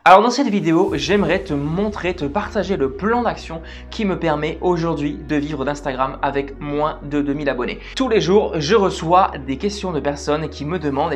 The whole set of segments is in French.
Alors dans cette vidéo, j'aimerais te montrer, te partager le plan d'action qui me permet aujourd'hui de vivre d'Instagram avec moins de 2000 abonnés. Tous les jours, je reçois des questions de personnes qui me demandent,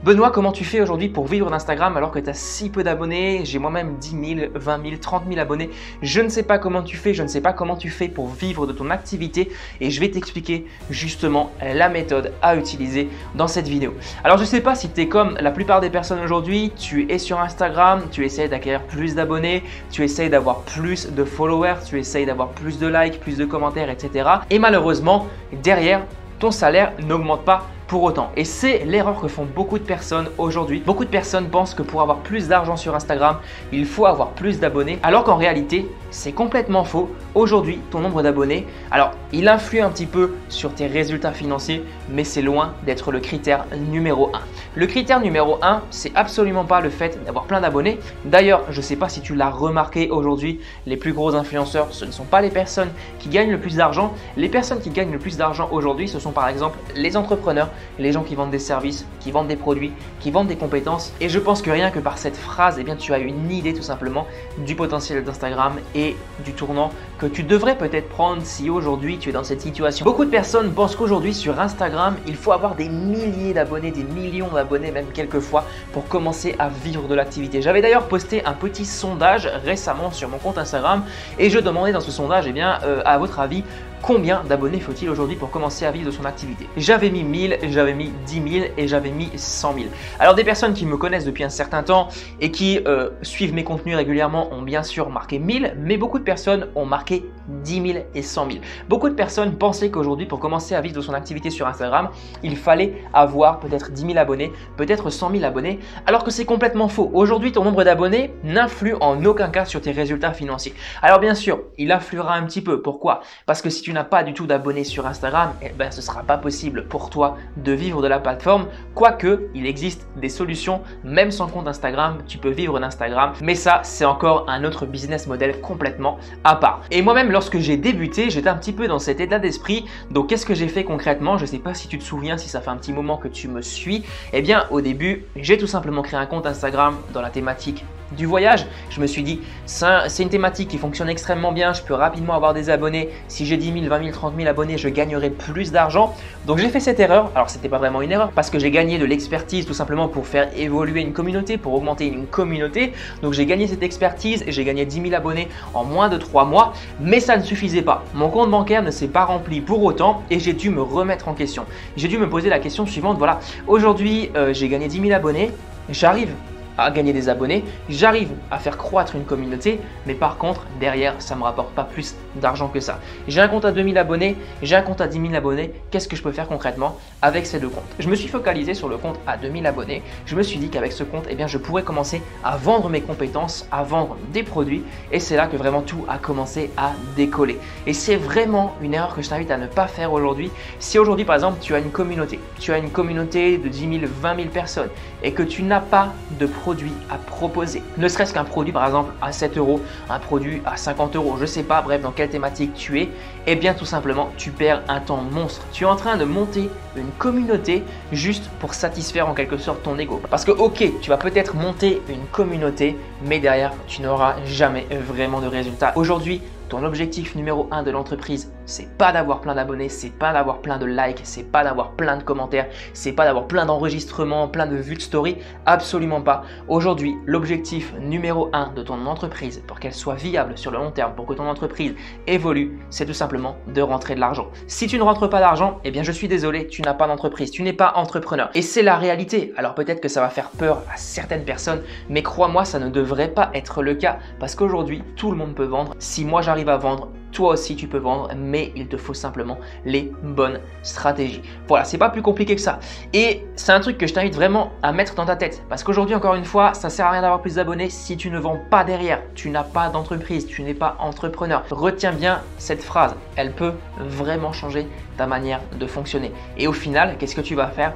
Benoît, comment tu fais aujourd'hui pour vivre d'Instagram alors que tu as si peu d'abonnés? J'ai moi-même 10 000, 20 000, 30 000 abonnés. Je ne sais pas comment tu fais, je ne sais pas comment tu fais pour vivre de ton activité et je vais t'expliquer justement la méthode à utiliser dans cette vidéo. Alors je ne sais pas si tu es comme la plupart des personnes aujourd'hui, tu es sur Instagram, tu essaies d'acquérir plus d'abonnés, tu essaies d'avoir plus de followers, tu essaies d'avoir plus de likes, plus de commentaires, etc. Et malheureusement, derrière, ton salaire n'augmente pas pour autant. Et c'est l'erreur que font beaucoup de personnes aujourd'hui. Beaucoup de personnes pensent que pour avoir plus d'argent sur Instagram, il faut avoir plus d'abonnés, alors qu'en réalité, c'est complètement faux. Aujourd'hui, ton nombre d'abonnés, alors il influe un petit peu sur tes résultats financiers, mais c'est loin d'être le critère numéro 1. Le critère numéro 1, c'est absolument pas le fait d'avoir plein d'abonnés. D'ailleurs, je ne sais pas si tu l'as remarqué aujourd'hui, les plus gros influenceurs, ce ne sont pas les personnes qui gagnent le plus d'argent. Les personnes qui gagnent le plus d'argent aujourd'hui, ce sont par exemple les entrepreneurs, les gens qui vendent des services, qui vendent des produits, qui vendent des compétences. Et je pense que rien que par cette phrase, tu as une idée tout simplement du potentiel d'Instagram et du tournant que tu devrais peut-être prendre si aujourd'hui tu es dans cette situation. Beaucoup de personnes pensent qu'aujourd'hui sur Instagram, il faut avoir des milliers d'abonnés, des millions d'abonnés même quelquefois pour commencer à vivre de l'activité. J'avais d'ailleurs posté un petit sondage récemment sur mon compte Instagram et je demandais dans ce sondage, à votre avis, combien d'abonnés faut-il aujourd'hui pour commencer à vivre de son activité? J'avais mis 1000, j'avais mis 10 000 et j'avais mis 100 000. Alors des personnes qui me connaissent depuis un certain temps et qui suivent mes contenus régulièrement ont bien sûr marqué 1000, mais beaucoup de personnes ont marqué 10 000 et 100 000. Beaucoup de personnes pensaient qu'aujourd'hui pour commencer à vivre de son activité sur Instagram, il fallait avoir peut-être 10 000 abonnés, peut-être 100 000 abonnés, alors que c'est complètement faux. Aujourd'hui, ton nombre d'abonnés n'influe en aucun cas sur tes résultats financiers. Alors bien sûr, il influera un petit peu. Pourquoi? Parce que si tu n'as pas du tout d'abonnés sur Instagram, ce ne sera pas possible pour toi de vivre de la plateforme. Quoique, il existe des solutions, même sans compte Instagram, tu peux vivre d'Instagram. Mais ça, c'est encore un autre business model complètement à part. Et moi-même, lorsque j'ai débuté, j'étais un petit peu dans cet état d'esprit. Donc, qu'est-ce que j'ai fait concrètement? Je ne sais pas si tu te souviens, si ça fait un petit moment que tu me suis. Au début, j'ai tout simplement créé un compte Instagram dans la thématique du voyage. Je me suis dit, c'est une thématique qui fonctionne extrêmement bien, je peux rapidement avoir des abonnés. Si j'ai 10 000, 20 000, 30 000 abonnés, je gagnerai plus d'argent. Donc j'ai fait cette erreur. Alors c'était pas vraiment une erreur parce que j'ai gagné de l'expertise tout simplement pour faire évoluer une communauté, pour augmenter une communauté. Donc j'ai gagné cette expertise et j'ai gagné 10 000 abonnés en moins de 3 mois. Mais ça ne suffisait pas. Mon compte bancaire ne s'est pas rempli pour autant et j'ai dû me remettre en question. J'ai dû me poser la question suivante. Voilà, aujourd'hui j'ai gagné 10 000 abonnés. J'arrive à gagner des abonnés, j'arrive à faire croître une communauté, mais par contre, derrière, ça ne me rapporte pas plus d'argent que ça. J'ai un compte à 2000 abonnés, j'ai un compte à 10 000 abonnés, qu'est-ce que je peux faire concrètement avec ces deux comptes? Je me suis focalisé sur le compte à 2000 abonnés, je me suis dit qu'avec ce compte, je pourrais commencer à vendre mes compétences, à vendre des produits, et c'est là que vraiment tout a commencé à décoller. Et c'est vraiment une erreur que je t'invite à ne pas faire aujourd'hui. Si aujourd'hui, par exemple, tu as une communauté de 10 000, 20 000 personnes, et que tu n'as pas de produit à proposer, ne serait-ce qu'un produit par exemple à 7 euros, un produit à 50 euros, je ne sais pas, bref, dans quelle thématique tu es, tout simplement, tu perds un temps monstre. Tu es en train de monter une communauté juste pour satisfaire en quelque sorte ton ego. Parce que ok, tu vas peut-être monter une communauté, mais derrière, tu n'auras jamais vraiment de résultats. Aujourd'hui, ton objectif numéro 1 de l'entreprise, c'est pas d'avoir plein d'abonnés, c'est pas d'avoir plein de likes, c'est pas d'avoir plein de commentaires, c'est pas d'avoir plein d'enregistrements, plein de vues de story, absolument pas. Aujourd'hui, l'objectif numéro 1 de ton entreprise pour qu'elle soit viable sur le long terme, pour que ton entreprise évolue, c'est tout simplement de rentrer de l'argent. Si tu ne rentres pas d'argent, je suis désolé, tu n'as pas d'entreprise, tu n'es pas entrepreneur. Et c'est la réalité. Alors peut-être que ça va faire peur à certaines personnes, mais crois-moi, ça ne devrait pas être le cas parce qu'aujourd'hui, tout le monde peut vendre. Si moi j'arrive à vendre, toi aussi tu peux vendre, mais il te faut simplement les bonnes stratégies. Voilà, c'est pas plus compliqué que ça. Et c'est un truc que je t'invite vraiment à mettre dans ta tête. Parce qu'aujourd'hui, encore une fois, ça sert à rien d'avoir plus d'abonnés si tu ne vends pas derrière. Tu n'as pas d'entreprise, tu n'es pas entrepreneur. Retiens bien cette phrase. Elle peut vraiment changer ta manière de fonctionner. Et au final, qu'est-ce que tu vas faire?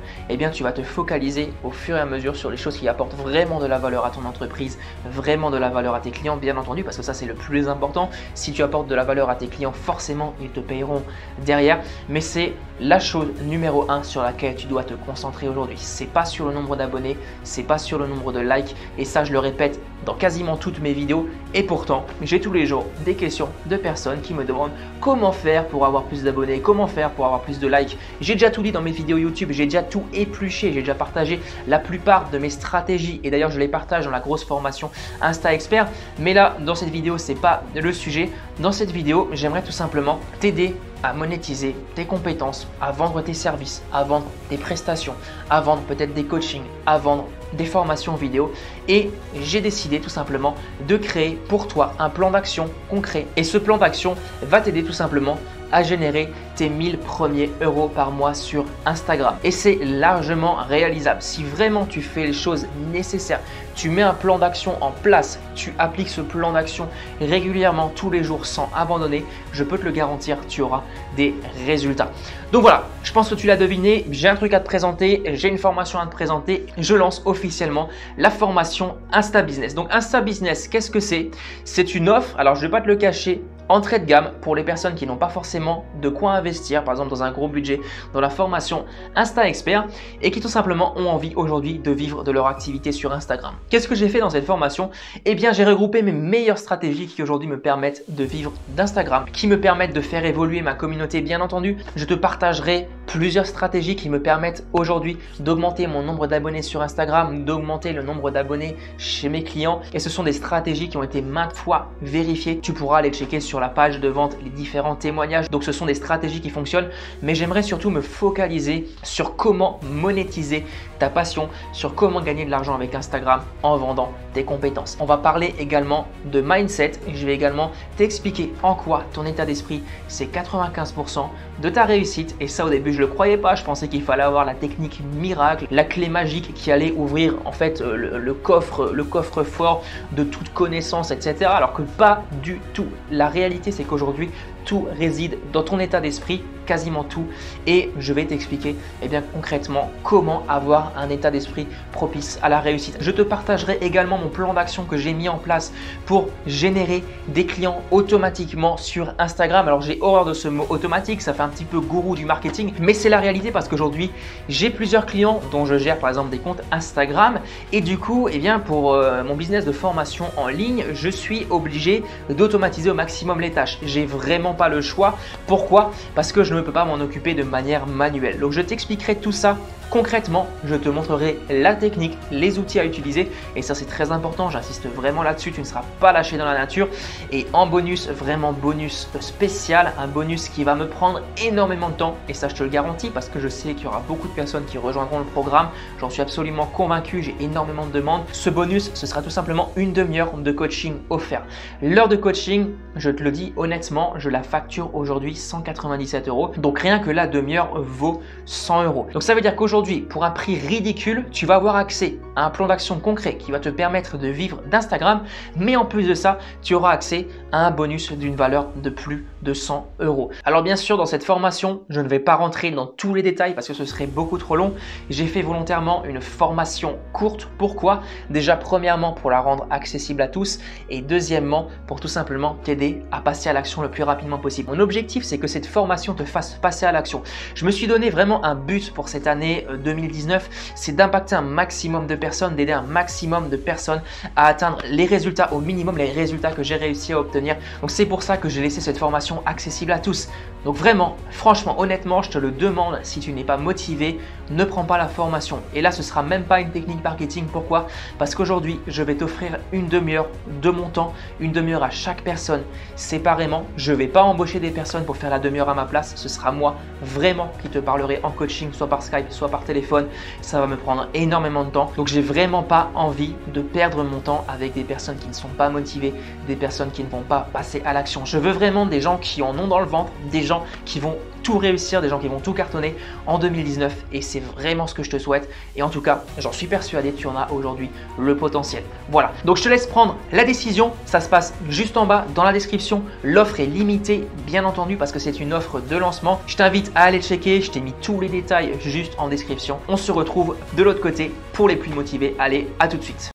Tu vas te focaliser au fur et à mesure sur les choses qui apportent vraiment de la valeur à ton entreprise, vraiment de la valeur à tes clients, bien entendu, parce que ça, c'est le plus important. Si tu apportes de la valeur à tes clients, forcément, ils te payeront derrière. Mais c'est la chose numéro 1 sur laquelle tu dois te concentrer aujourd'hui. C'est pas sur le nombre d'abonnés, c'est pas sur le nombre de likes. Et ça, je le répète dans quasiment toutes mes vidéos et pourtant j'ai tous les jours des questions de personnes qui me demandent comment faire pour avoir plus d'abonnés, comment faire pour avoir plus de likes. J'ai déjà tout dit dans mes vidéos YouTube, j'ai déjà tout épluché, j'ai déjà partagé la plupart de mes stratégies et d'ailleurs je les partage dans la grosse formation Insta Expert. Mais là, dans cette vidéo, c'est pas le sujet. Dans cette vidéo, j'aimerais tout simplement t'aider à monétiser tes compétences, à vendre tes services, à vendre des prestations, à vendre peut-être des coachings, à vendre des formations vidéo. Et j'ai décidé tout simplement de créer pour toi un plan d'action concret. Et ce plan d'action va t'aider tout simplement à générer tes 1000 premiers euros par mois sur Instagram. Et c'est largement réalisable. Si vraiment tu fais les choses nécessaires, tu mets un plan d'action en place, tu appliques ce plan d'action régulièrement tous les jours sans abandonner, je peux te le garantir, tu auras des résultats. Donc voilà, je pense que tu l'as deviné, j'ai un truc à te présenter, j'ai une formation à te présenter, je lance officiellement la formation Insta Business. Donc Insta Business, qu'est-ce que c'est? C'est une offre, alors je ne vais pas te le cacher, entrée de gamme pour les personnes qui n'ont pas forcément de quoi investir, par exemple dans un gros budget, dans la formation Insta Expert et qui tout simplement ont envie aujourd'hui de vivre de leur activité sur Instagram. Qu'est-ce que j'ai fait dans cette formation? Eh bien, j'ai regroupé mes meilleures stratégies qui aujourd'hui me permettent de vivre d'Instagram, qui me permettent de faire évoluer ma communauté. Bien entendu, je te partagerai plusieurs stratégies qui me permettent aujourd'hui d'augmenter mon nombre d'abonnés sur Instagram, d'augmenter le nombre d'abonnés chez mes clients. Et ce sont des stratégies qui ont été maintes fois vérifiées. Tu pourras aller checker sur la page de vente les différents témoignages. Donc ce sont des stratégies qui fonctionnent, mais j'aimerais surtout me focaliser sur comment monétiser ta passion, sur comment gagner de l'argent avec Instagram en vendant tes compétences. On va parler également de mindset et je vais également t'expliquer en quoi ton état d'esprit c'est 95% de ta réussite. Et ça, au début je le croyais pas, je pensais qu'il fallait avoir la technique miracle, la clé magique qui allait ouvrir en fait le coffre fort de toute connaissance, etc. Alors que pas du tout. La réalité c'est qu'aujourd'hui tout réside dans ton état d'esprit, quasiment tout, et je vais t'expliquer bien concrètement comment avoir un état d'esprit propice à la réussite. Je te partagerai également mon plan d'action que j'ai mis en place pour générer des clients automatiquement sur Instagram. Alors j'ai horreur de ce mot automatique, ça fait un petit peu gourou du marketing, mais c'est la réalité parce qu'aujourd'hui j'ai plusieurs clients dont je gère par exemple des comptes Instagram et du coup pour mon business de formation en ligne, je suis obligé d'automatiser au maximum les tâches. J'ai vraiment pas le choix. Pourquoi? Parce que je ne peux pas m'en occuper de manière manuelle. Donc je t'expliquerai tout ça concrètement, je te montrerai la technique, les outils à utiliser et ça c'est très important, j'insiste vraiment là-dessus, tu ne seras pas lâché dans la nature. Et en bonus, vraiment bonus spécial, un bonus qui va me prendre énormément de temps et ça je te le garantis parce que je sais qu'il y aura beaucoup de personnes qui rejoindront le programme, j'en suis absolument convaincu, j'ai énormément de demandes. Ce bonus, ce sera tout simplement une demi-heure de coaching offert. L'heure de coaching, je te le dis honnêtement, je la facture aujourd'hui 197 €. Donc rien que la demi-heure vaut 100 €. Donc ça veut dire qu'aujourd'hui, pour un prix ridicule, tu vas avoir accès à un plan d'action concret qui va te permettre de vivre d'Instagram. Mais en plus de ça, tu auras accès à un bonus d'une valeur de plus de 100 €. Alors bien sûr, dans cette formation, je ne vais pas rentrer dans tous les détails parce que ce serait beaucoup trop long. J'ai fait volontairement une formation courte. Pourquoi? Déjà, premièrement, pour la rendre accessible à tous et deuxièmement, pour tout simplement t'aider à passer à l'action le plus rapidement possible. Mon objectif, c'est que cette formation te fasse passer à l'action. Je me suis donné vraiment un but pour cette année 2019, c'est d'impacter un maximum de personnes, d'aider un maximum de personnes à atteindre les résultats au minimum, les résultats que j'ai réussi à obtenir. Donc c'est pour ça que j'ai laissé cette formation accessible à tous. Donc vraiment, franchement, honnêtement, je te le demande, si tu n'es pas motivé, ne prends pas la formation. Et là, ce sera même pas une technique marketing. Pourquoi? Parce qu'aujourd'hui, je vais t'offrir une demi-heure de mon temps, une demi-heure à chaque personne séparément. Je ne vais pas embaucher des personnes pour faire la demi-heure à ma place. Ce sera moi vraiment qui te parlerai en coaching, soit par Skype, soit par téléphone. Ça va me prendre énormément de temps. Donc, j'ai vraiment pas envie de perdre mon temps avec des personnes qui ne sont pas motivées, des personnes qui ne vont pas passer à l'action. Je veux vraiment des gens qui en ont dans le ventre, des gens qui vont tout réussir, des gens qui vont tout cartonner en 2019 et c'est vraiment ce que je te souhaite et en tout cas j'en suis persuadé, tu en as aujourd'hui le potentiel. Voilà, donc je te laisse prendre la décision, ça se passe juste en bas dans la description. L'offre est limitée bien entendu parce que c'est une offre de lancement. Je t'invite à aller checker, je t'ai mis tous les détails juste en description. On se retrouve de l'autre côté pour les plus motivés. Allez, à tout de suite.